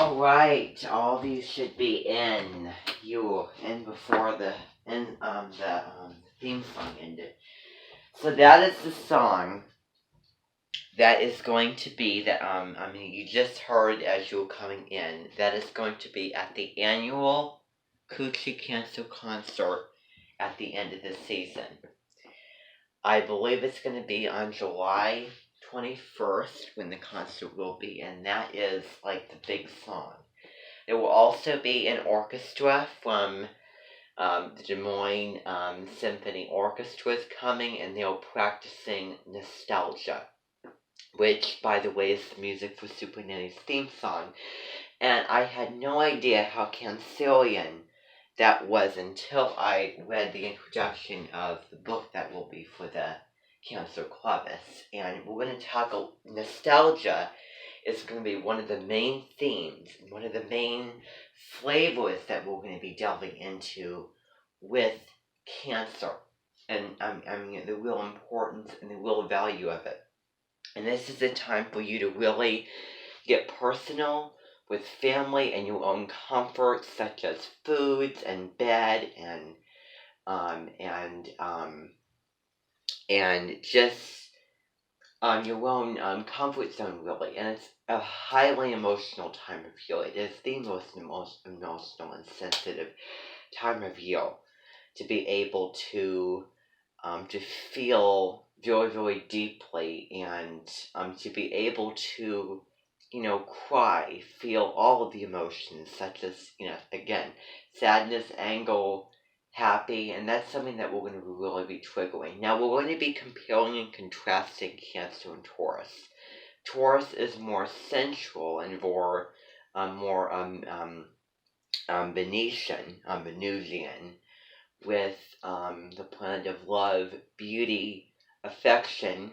Alright, all of you should be in. You were in before the theme song ended. So that is the song that is going to be you just heard as you were coming in. That is going to be at the annual Coochie Cancer concert at the end of the season. I believe it's going to be on July 21st when the concert will be, and that is like the big song. There will also be an orchestra from the Des Moines Symphony Orchestra is coming, and they're practicing Nostalgia, which, by the way, is the music for Super Nanny's theme song. And I had no idea how Cancerian that was until I read the introduction of the book that will be for the Cancer Clubus. And we're going to tackle Nostalgia. Is going to be one of the main themes, one of the main flavors that we're going to be delving into with cancer, and the real importance and the real value of it. And this is a time for you to really get personal with family and your own comforts, such as foods and bed and just your own comfort zone, really. And it's a highly emotional time of year. It is the most emotional and sensitive time of year to be able to feel very, very deeply, and to be able to, cry, feel all of the emotions, such as, again, sadness, anger, happy, and that's something that we're going to really be triggering. Now, we're going to be comparing and contrasting Cancer and Taurus. Taurus is more sensual and more Venusian, with the planet of love, beauty, affection,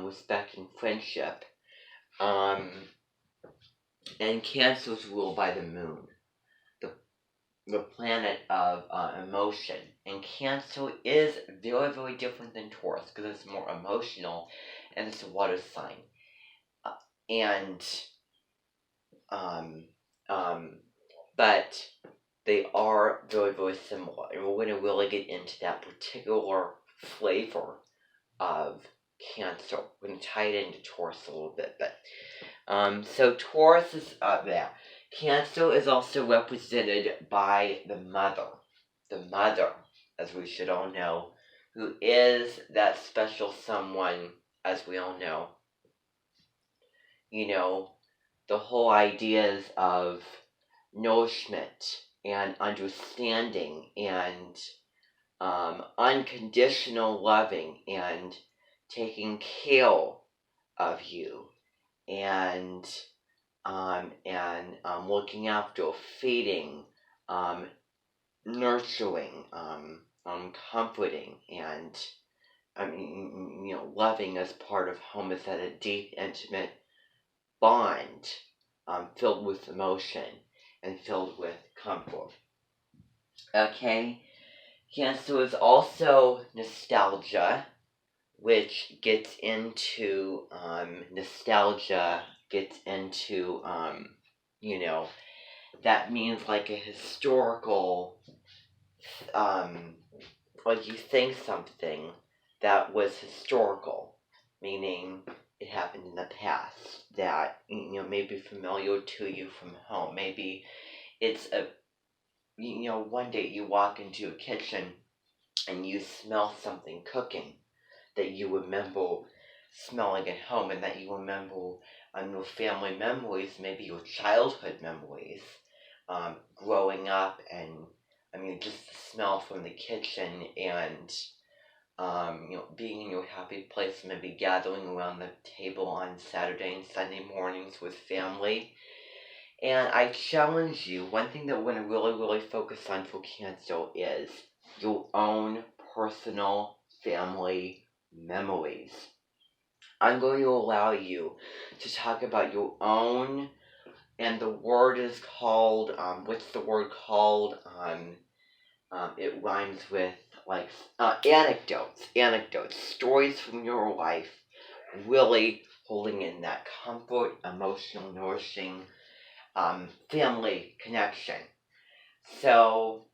respect, and friendship. And Cancer is ruled by the moon, the planet of emotion. And Cancer is very, very different than Taurus because it's more emotional and it's a water sign. But they are very, very similar. And we're going to really get into that particular flavor of Cancer. We're going to tie it into Taurus a little bit. So Taurus is there. Cancer is also represented by the mother. The mother, as we should all know, who is that special someone, as we all know. The whole ideas of nourishment and understanding and unconditional loving and taking care of you and looking after, feeding, nurturing, comforting, and loving as part of home is that a deep, intimate bond, filled with emotion and filled with comfort. Okay, Cancer is also nostalgia, which gets into that means like a historical, like you think something that was historical, meaning it happened in the past, that may be familiar to you from home. Maybe it's one day you walk into a kitchen and you smell something cooking that you remember smelling at home, and that you remember your family memories, maybe your childhood memories, growing up, and just the smell from the kitchen, and being in your happy place, maybe gathering around the table on Saturday and Sunday mornings with family. And I challenge you, one thing that we're going to really, really focus on for Cancer is your own personal family memories. I'm going to allow you to talk about your own, and the word is called, what's the word called? It rhymes with, like, anecdotes, stories from your life, really holding in that comfort, emotional, nourishing, family connection. So,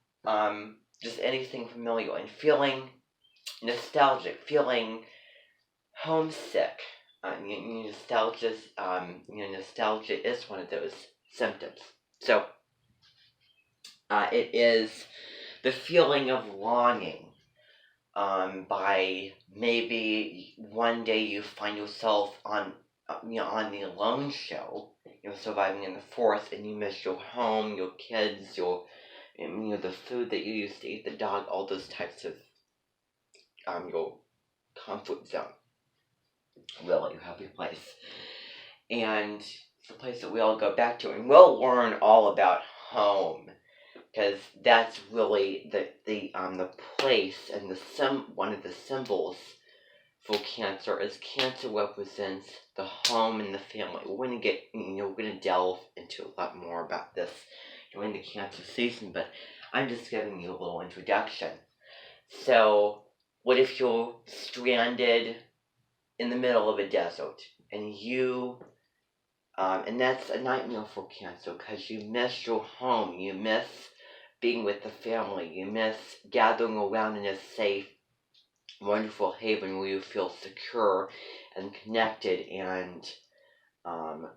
just anything familiar and feeling nostalgic, feeling homesick. Nostalgia is one of those symptoms. So, it is the feeling of longing. By maybe one day you find yourself on the Alone Show, surviving in the forest, and you miss your home, your kids, the food that you used to eat, the dog, all those types of your comfort zone. Really happy place, and it's a place that we all go back to, and we'll learn all about home, because that's really the place and one of the symbols for Cancer, is Cancer represents the home and the family. We're going to delve into a lot more about this during the Cancer season, but I'm just giving you a little introduction. So, what if you're stranded in the middle of a desert, and and that's a nightmare for Cancer, because you miss your home, you miss being with the family, you miss gathering around in a safe, wonderful haven where you feel secure and connected and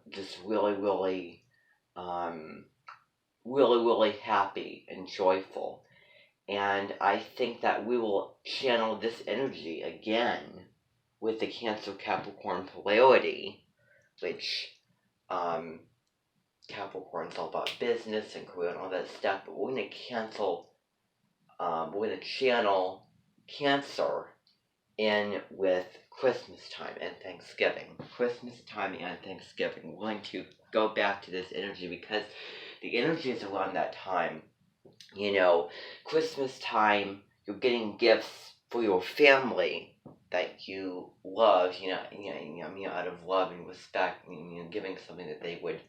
just really, really, really, really happy and joyful. And I think that we will channel this energy again with the Cancer Capricorn polarity, which Capricorn's all about business and career and all that stuff, but we're going to channel Cancer in with Christmas time and Thanksgiving. Christmas time and Thanksgiving. We're going to go back to this energy because the energy is around that time. Christmas time, you're getting gifts for your family that you love, out of love and respect, giving something that they would,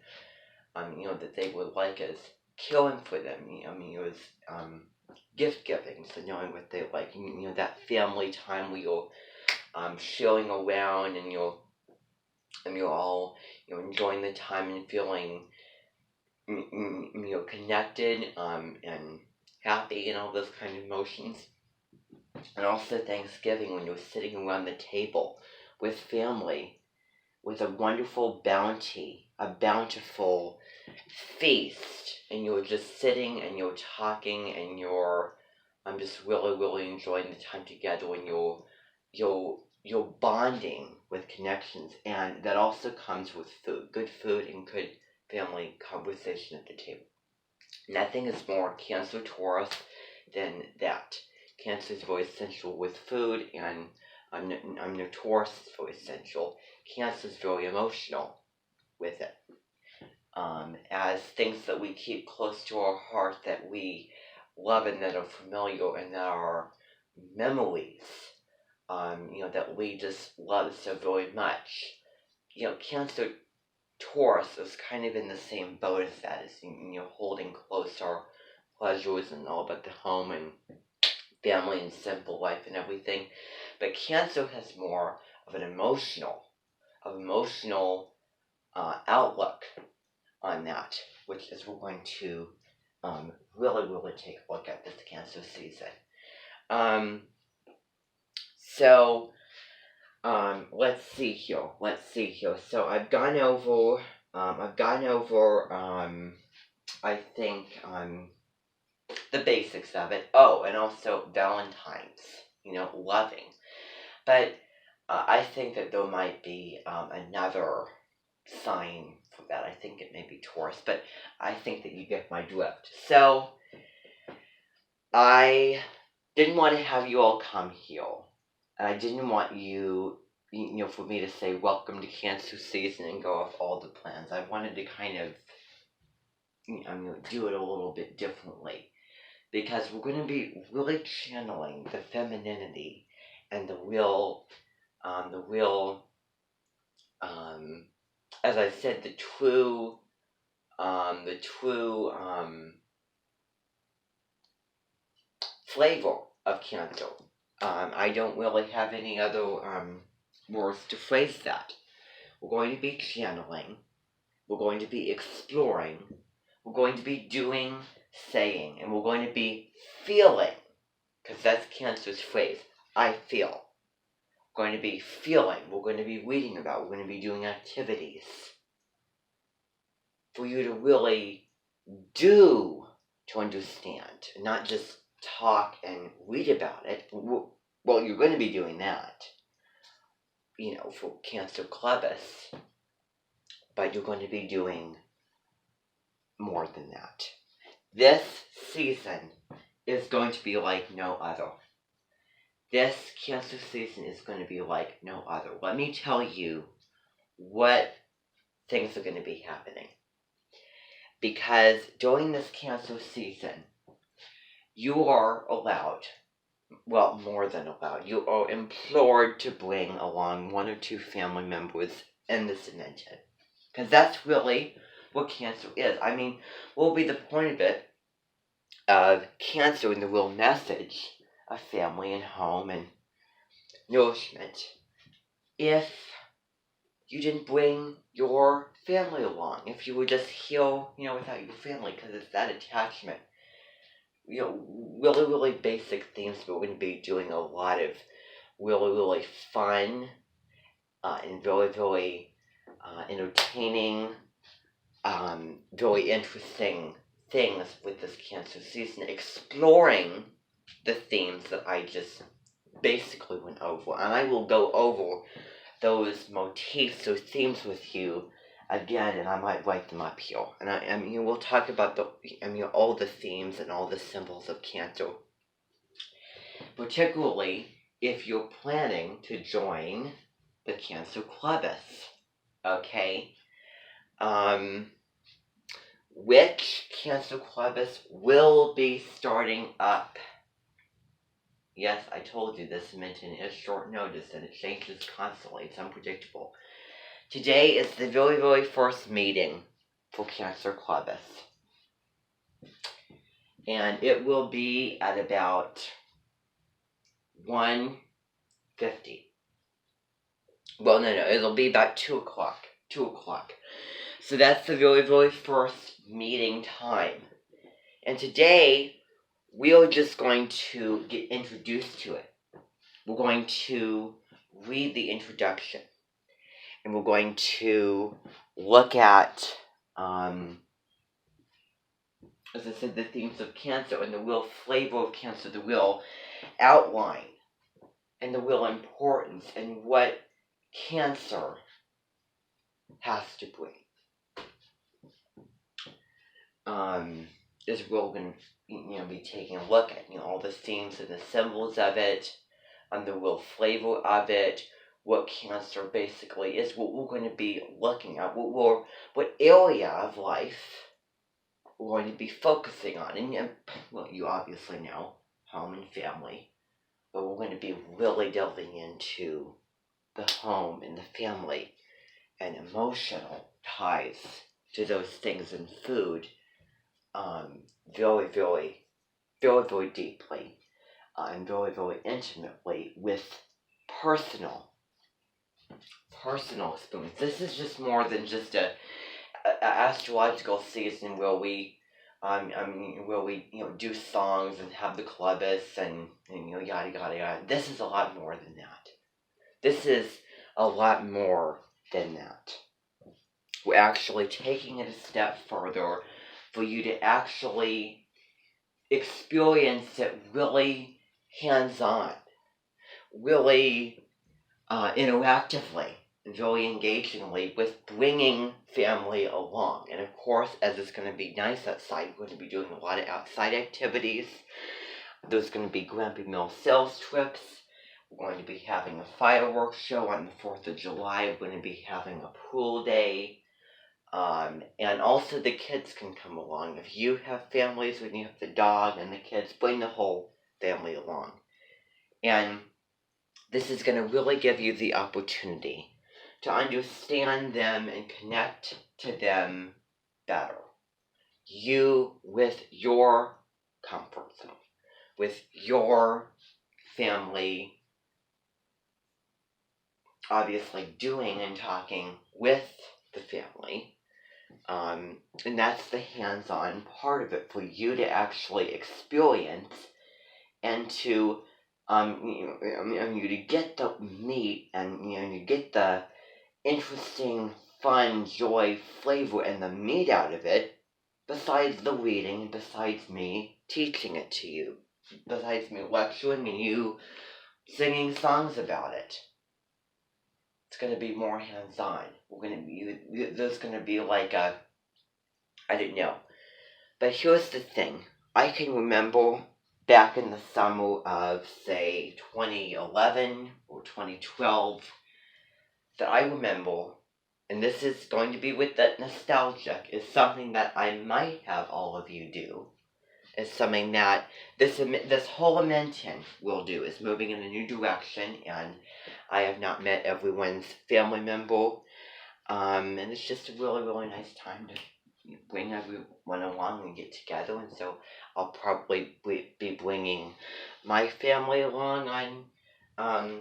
like as caring for them. It was gift giving, so knowing what they like, that family time where you're sharing around and you're all enjoying the time and feeling connected and happy and all those kind of emotions. And also Thanksgiving, when you're sitting around the table with family with a wonderful bounty, a bountiful feast, and you're just sitting and you're talking and I'm just really, really enjoying the time together, and you're bonding with connections, and that also comes with good food and good family conversation at the table. Nothing is more Cancer Taurus than that. Cancer is very sensual with food, and Taurus is very sensual. Cancer is very emotional with it. As things that we keep close to our heart, that we love and that are familiar and that are memories, that we just love so very much. Cancer Taurus is kind of in the same boat as that, as holding close our pleasures and all about the home and family and simple life and everything. But Cancer has more of an emotional outlook on that, which is we're going to really, really take a look at this Cancer season. Let's see here. So I've gone over, I think, the basics of it. Oh, and also Valentine's, loving. But I think that there might be another sign for that. I think it may be Taurus, but I think that you get my drift. So I didn't want to have you all come here. And I didn't want you, for me to say welcome to Cancer season and go off all the plans. I wanted to kind of, do it a little bit differently, because we're going to be really channeling the femininity and the real, as I said, the true flavor of Cancer. I don't really have any other words to phrase that. We're going to be channeling we're going to be exploring, we're going to be doing, saying, and we're going to be feeling, because that's Cancer's phrase, I feel. We're going to be feeling, we're going to be reading about, we're going to be doing activities for you to really do to understand, not just talk and read about it. Well, you're going to be doing that, for Cancer Clubus, but you're going to be doing more than that. This season is going to be like no other. This Cancer season is going to be like no other. Let me tell you what things are going to be happening. Because during this Cancer season, you are allowed, well, more than allowed, you are implored to bring along 1 or 2 family members in this dimension. Because that's really what Cancer is. I mean, what will be the point of it, of Cancer and the real message of family and home and nourishment, if you didn't bring your family along, if you were just here, without your family, because it's that attachment. Really, really basic themes, but we're going to be doing a lot of really, really fun and very, very entertaining, very interesting things with this Cancer season, exploring the themes that I just basically went over. And I will go over those motifs or themes with you again, and I might write them up here. And I mean, we'll talk about all the themes and all the symbols of Cancer. Particularly if you're planning to join the Cancer Clubus. Okay? Which Cancer Clubus will be starting up. Yes, I told you this mention is short notice and it changes constantly. It's unpredictable. Today is the very, very first meeting for Cancer Clubus. And it will be at about 1:50. Well, no, it'll be about 2 o'clock. 2 o'clock. So that's the very, very first meeting time. And today, we are just going to get introduced to it. We're going to read the introduction. And we're going to look at, as I said, the themes of Cancer and the real flavor of Cancer, the real outline and the real importance and what Cancer has to bring. Is we're going to be taking a look at all the themes and the symbols of it, and the real flavor of it, what Cancer basically is, what we're going to be looking at, what area of life we're going to be focusing on. And well, you obviously know home and family, but we're going to be really delving into the home and the family and emotional ties to those things in food, very, very, very, very deeply, and very, very intimately with personal experience. This is just more than just a astrological season where we do songs and have the clubus and yada yada yada. This is a lot more than that. This is a lot more than that. We're actually taking it a step further for you to actually experience it really hands-on, really interactively, very engagingly, with bringing family along. And of course, as it's going to be nice outside, we're going to be doing a lot of outside activities. There's going to be Grumpy Mill sales trips. We're going to be having a fireworks show on the 4th of July. We're going to be having a pool day. And also the kids can come along. If you have families, when you have the dog and the kids, bring the whole family along. And this is going to really give you the opportunity to understand them and connect to them better. You with your comfort zone, with your family, obviously doing and talking with the family, And that's the hands-on part of it for you to actually experience and to you to get the meat and you get the interesting, fun, joy, flavor, and the meat out of it. Besides the reading, besides me teaching it to you, besides me lecturing and you singing songs about it. It's gonna be more hands-on. There's gonna be like I don't know. But here's the thing. I can remember back in the summer of, say, 2011 or 2012, that I remember, and this is going to be with that nostalgic, is something that I might have all of you do. Is something that this whole Amenton will do, is moving in a new direction, and I have not met everyone's family member, and it's just a really, really nice time to bring everyone along and get together, and so I'll probably be bringing my family along on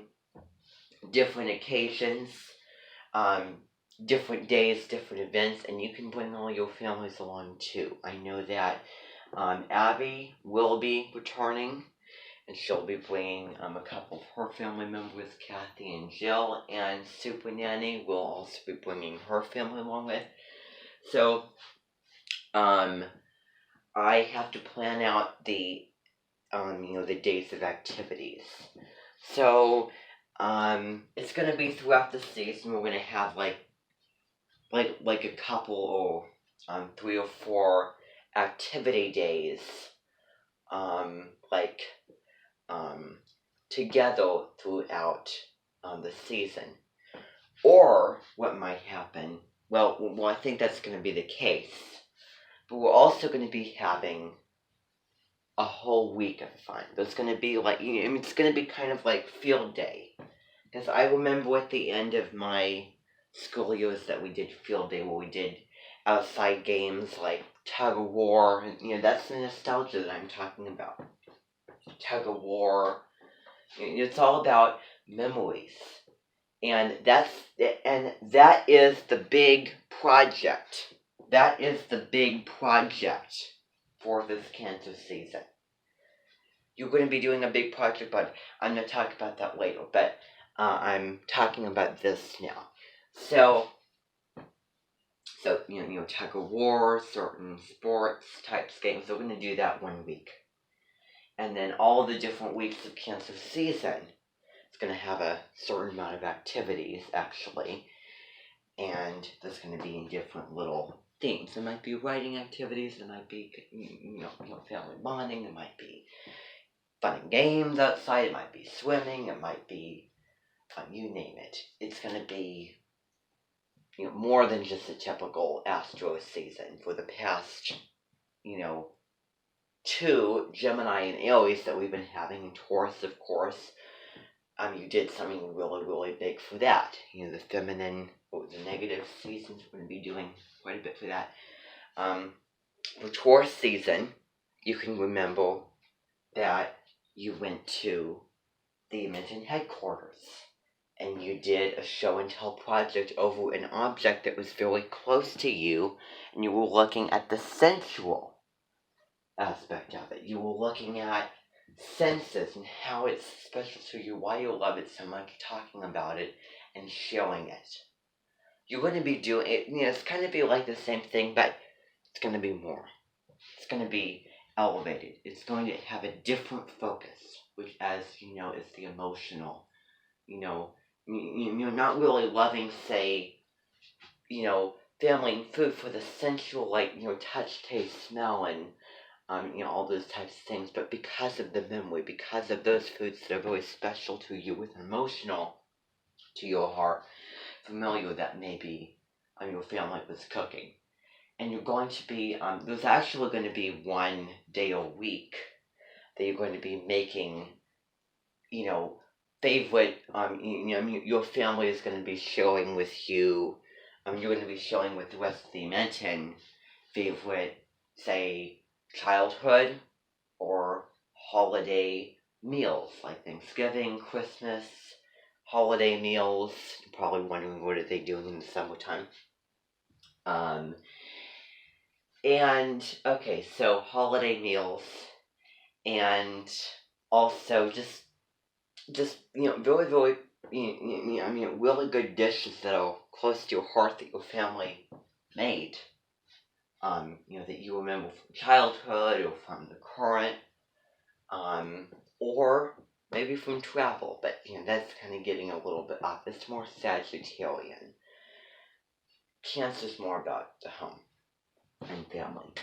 different occasions, um, different days, different events, and you can bring all your families along too. I know that Abby will be returning, and she'll be bringing a couple of her family members, Kathy and Jill, and Super Nanny will also be bringing her family along with. So, I have to plan out the the days of activities. So, it's gonna be throughout the season. We're gonna have like a couple or 3 or 4 activity days, like together throughout the season. Or what might happen? Well, I think that's gonna be the case. But we're also gonna be having a whole week of fun. There's gonna be like it's gonna be kind of like field day. Because I remember at the end of my school years that we did field day where we did outside games like tug of war, and that's the nostalgia that I'm talking about. Tug of war. It's all about memories. And that is the big project. That is the big project for this cancer season. You're going to be doing a big project, but I'm going to talk about that later. But I'm talking about this now. So tug of war, certain sports types games. We're going to do that 1 week, and then all the different weeks of cancer season, it's going to have a certain amount of activities actually, and there's going to be in different little themes. There might be writing activities. There might be family bonding. There might be fun and games outside. It might be swimming. It might be you name it. It's going to be more than just a typical Astro season. For the past 2 Gemini and Aries that we've been having, and Taurus, of course, you did something really, really big for that. The feminine, the negative seasons, we're going to be doing quite a bit for that. The Taurus season, you can remember that you went to the Amenton headquarters, and you did a show and tell project over an object that was very close to you, and you were looking at the sensual aspect of it. You were looking at senses and how it's special to you, why you love it so much, talking about it and showing it. You're going to be doing it, it's going to be like the same thing, but it's going to be more. It's going to be elevated. It's going to have a different focus, which, as you know, is the emotional. You're not really loving, say, family and food for the sensual, like, touch, taste, smell, and all those types of things, but because of the memory, because of those foods that are very special to you, with emotional to your heart, familiar that maybe your family was cooking. And you're going to be, there's actually going to be 1 day a week that you're going to be making, favorite, your family is going to be sharing with you, you're going to be sharing with the rest of the Amenton favorite, say, childhood or holiday meals, like Thanksgiving, Christmas, holiday meals. You're probably wondering what are they doing in the summertime. And, okay, so holiday meals, and also just, very, very, really good dishes that are close to your heart that your family made. That you remember from childhood or from the current, or maybe from travel, but that's kind of getting a little bit off. It's more Sagittarian. Cancer's more about the home and family.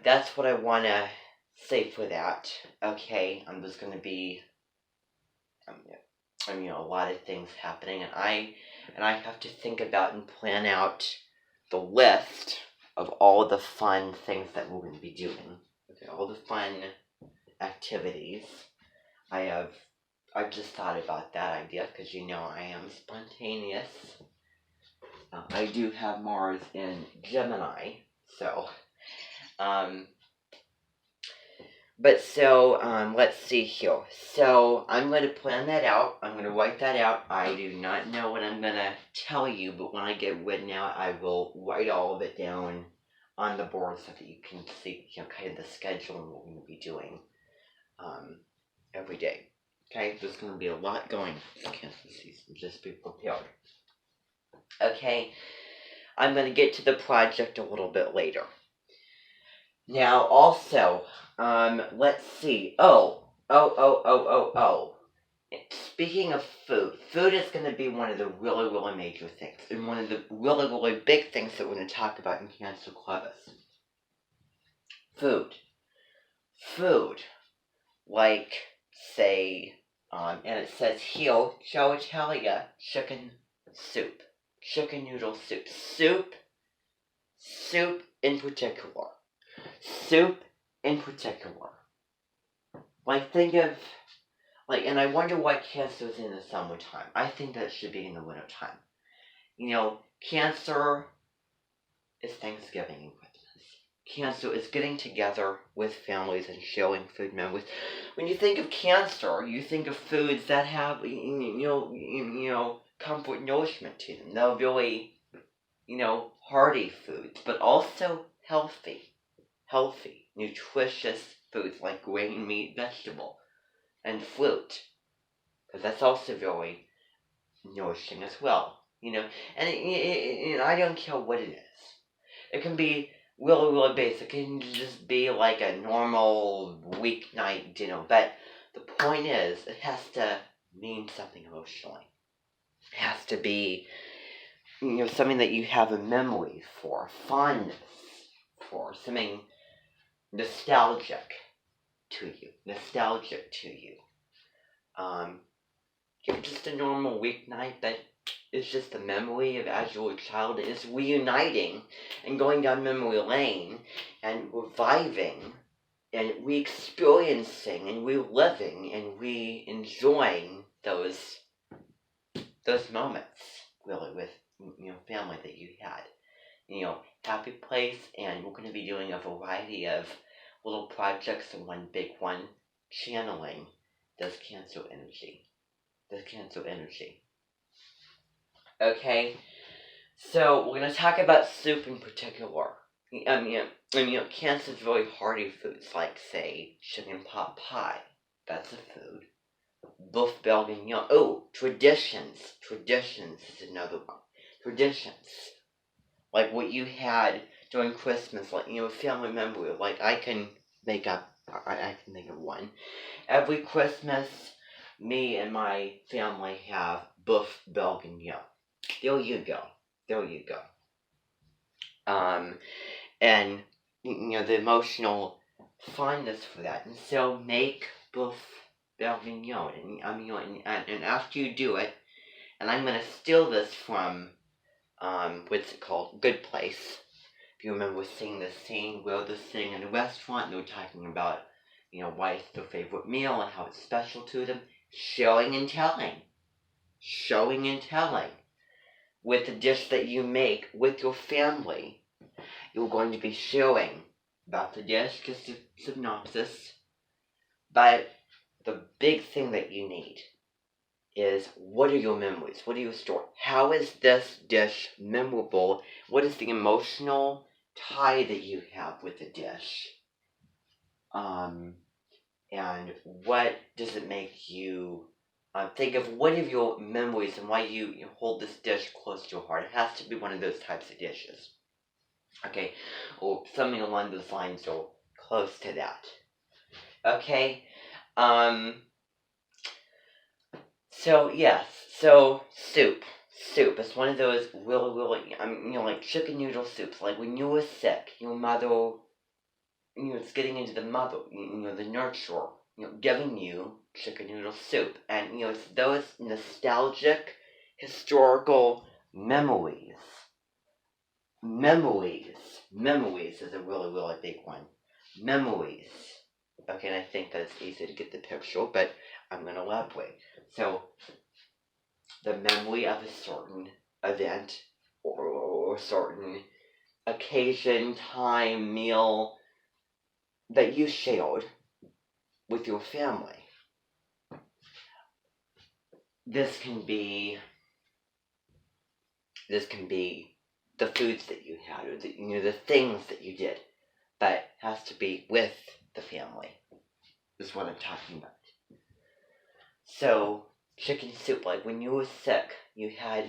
That's what I want to say for that. Okay, there's going to be, a lot of things happening, and I have to think about and plan out the list of all the fun things that we're going to be doing. Okay, all the fun activities. I've just thought about that idea because I am spontaneous. I do have Mars in Gemini, so let's see here. So I'm going to plan that out. I'm going to write that out. I do not know what I'm going to tell you, but when I get written out, I will write all of it down on the board so that you can see, kind of the schedule and what we'll be doing every day. Okay, there's going to be a lot going this Cancer season. Just be prepared. Okay, I'm going to get to the project a little bit later. Now, also, let's see. Speaking of food, food is going to be one of the really, really major things, and one of the really, really big things that we're going to talk about in Cancer Clevis. Food. Like, say, and it says here, Gelatilia chicken soup. Chicken noodle soup. Soup in particular. Like, think of, and I wonder why Cancer is in the summertime. I think that it should be in the wintertime. Cancer is Thanksgiving and Christmas. Cancer is getting together with families and sharing food memories. When you think of Cancer, you think of foods that have, comfort nourishment to them. They're really, hearty foods, but also healthy, nutritious foods like grain, meat, vegetable, and fruit. Because that's also very nourishing as well, And I don't care what it is. It can be really, really basic. It can just be like a normal weeknight dinner. But the point is, it has to mean something emotionally. It has to be, something that you have a memory for, fondness for, something nostalgic to you. Just a normal weeknight that is just a memory of as you were a child. It's reuniting and going down memory lane and reviving and re-experiencing and reliving and re-enjoying those moments, really, with family that you had. Happy place, and we're going to be doing a variety of little projects, and one big one, channeling this Cancer energy. Okay, so we're going to talk about soup in particular. Cancer is very hearty foods, like, say, chicken pot pie. That's a food. Boeuf bourguignon. Oh, traditions. Traditions is another one. Traditions. Like what you had during Christmas, like, family member. Like, I can think of one. Every Christmas, me and my family have boeuf bourguignon. There you go. And, the emotional fondness for that. And so make boeuf bourguignon. And after you do it, and I'm going to steal this from, what's it called? Good Place. If you remember seeing the scene where they're sitting in a restaurant and they're talking about, why it's their favorite meal and how it's special to them. Showing and telling. With the dish that you make with your family, you're going to be sharing about the dish, just a synopsis. But the big thing that you need is, what are your memories? What are your stories? How is this dish memorable? What is the emotional tie that you have with the dish? And what does it make you think of? What are your memories and why you hold this dish close to your heart? It has to be one of those types of dishes. Okay, or something along those lines or close to that. Okay, so yes, so soup. Soup is one of those really, like chicken noodle soups. Like when you were sick, your mother, it's getting into the mother, the nurturer, giving you chicken noodle soup. And, it's those nostalgic, historical memories. Memories is a really big one. Memories. Okay, and I think that it's easy to get the picture, but I'm going to elaborate. So, the memory of a certain event or certain occasion, time, meal that you shared with your family. This can be the foods that you had, or the things that you did, but it has to be with the family. Is what I'm talking about. So chicken soup, like when you were sick, you had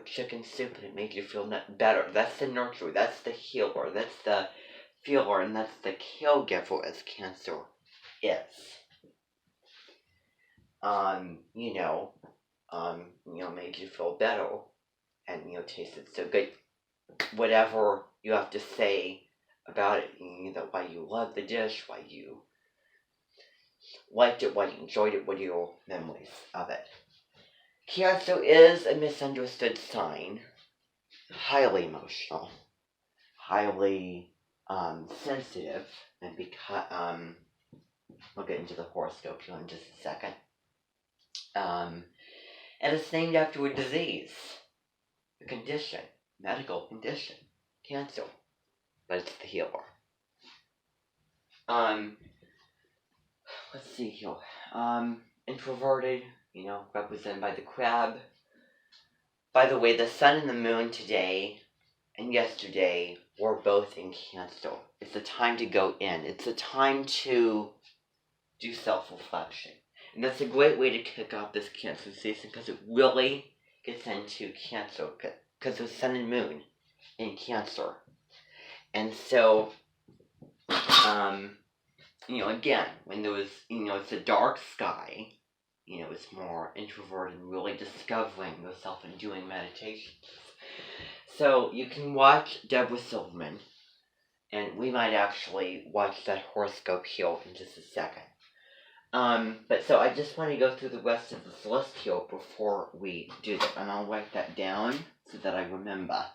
chicken soup and it made you feel better. That's the nurturer, that's the healer, that's the feeler, and that's the caregiver as cancer is. Made you feel better and tasted so good. Whatever you have to say about it, why you love the dish, why you liked it, why you enjoyed it, what are your memories of it. Cancer is a misunderstood sign, highly emotional, highly sensitive, and because we'll get into the horoscope here in just a second. And it's named after a disease, a condition, medical condition, cancer, but it's the healer. Let's see here. Introverted, represented by the crab. By the way, the sun and the moon today and yesterday were both in Cancer. It's a time to go in. It's a time to do self-reflection. And that's a great way to kick off this Cancer season because it really gets into Cancer because of sun and moon in Cancer. And so, again, when there was, it's a dark sky, it's more introverted and really discovering yourself and doing meditations. So you can watch Deborah Silverman, and we might actually watch that horoscope here in just a second. But so I just want to go through the rest of this list here before we do that, and I'll write that down so that I remember.